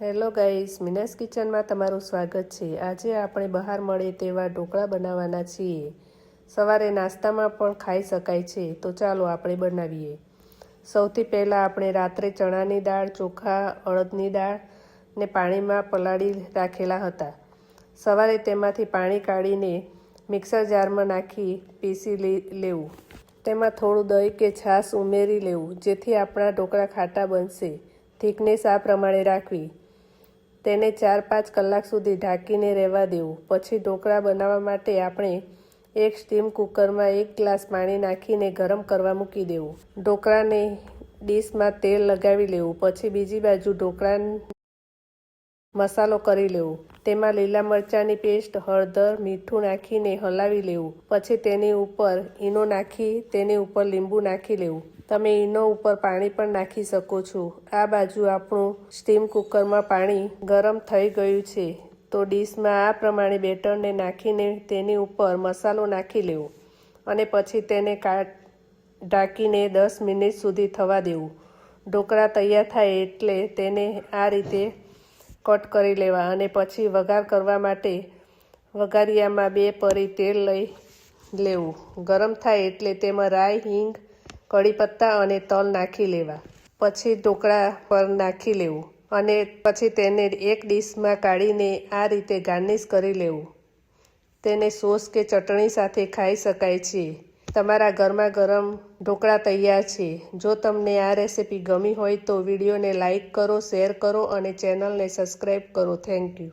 Hello guys, Meena's કિચનમાં તમારું સ્વાગત છે। આજે આપણે બહાર મળે તેવા ઢોકળા બનાવવાના છીએ। સવારે નાસ્તામાં પણ ખાઈ શકાય છે, તો ચાલો આપણે બનાવીએ। સૌથી પહેલાં આપણે રાત્રે ચણાની દાળ, ચોખા, અડદની દાળ ને પાણીમાં પલાળી રાખેલા હતા। સવારે તેમાંથી પાણી કાઢીને મિક્સર જારમાં નાખી પીસી લેવું। તેમાં થોડું દહીં કે છાશ ઉમેરી લેવું, જેથી આપણા ઢોકળા ખાટા બનશે। થિકનેસ આ પ્રમાણે રાખવી। તેને 4-5 કલાક સુધી ઢાંકીને રહેવા દેવું। પછી ઢોકળા બનાવવા માટે આપણે એક સ્ટીમ કુકરમાં 1 ગ્લાસ પાણી નાખીને ગરમ કરવા મૂકી દેવું। ઢોકળાને ડીશમાં તેલ લગાવી લેવું। પછી બીજી બાજુ ઢોકળા મસાલો કરી લેવું। તેમાં લીલા મરચાંની પેસ્ટ, હળદર, મીઠું નાખીને હલાવી લેવું। પછી તેની ઉપર ઈનો નાખી તેની ઉપર લીંબુ નાખી લેવું। તમે ઈનો ઉપર પાણી પણ નાખી શકો છો। આ બાજુ આપણું સ્ટીમ કુકરમાં પાણી ગરમ થઈ ગયું છે, તો ડીશમાં આ પ્રમાણે બેટરને નાખીને તેની ઉપર મસાલો નાખી લેવો અને પછી તેને ઢાંકીને 10 મિનિટ સુધી થવા દેવું। ઢોકળા તૈયાર થાય એટલે તેને આ રીતે કટ કરી લેવા અને પછી વઘાર કરવા માટે વઘારિયામાં 2 પરી તેલ લઈ લેવું। ગરમ થાય એટલે તેમાં રાઈ, હિંગ, કડી પત્તા અને તલ નાખી લેવા। પછી ઢોકળા પર નાખી લેવું અને પછી તેને એક ડીશમાં કાઢીને આ રીતે ગાર્નિશ કરી લેવું। તેને સોસ કે ચટણી સાથે ખાઈ શકાય છે। તમારા ગરમા ગરમ ઢોકળા તૈયાર છે। જો તમને આ રેસીપી ગમી હોય તો વિડીયોને લાઇક કરો, શેર કરો અને ચેનલને સબસ્ક્રાઈબ કરો। Thank you.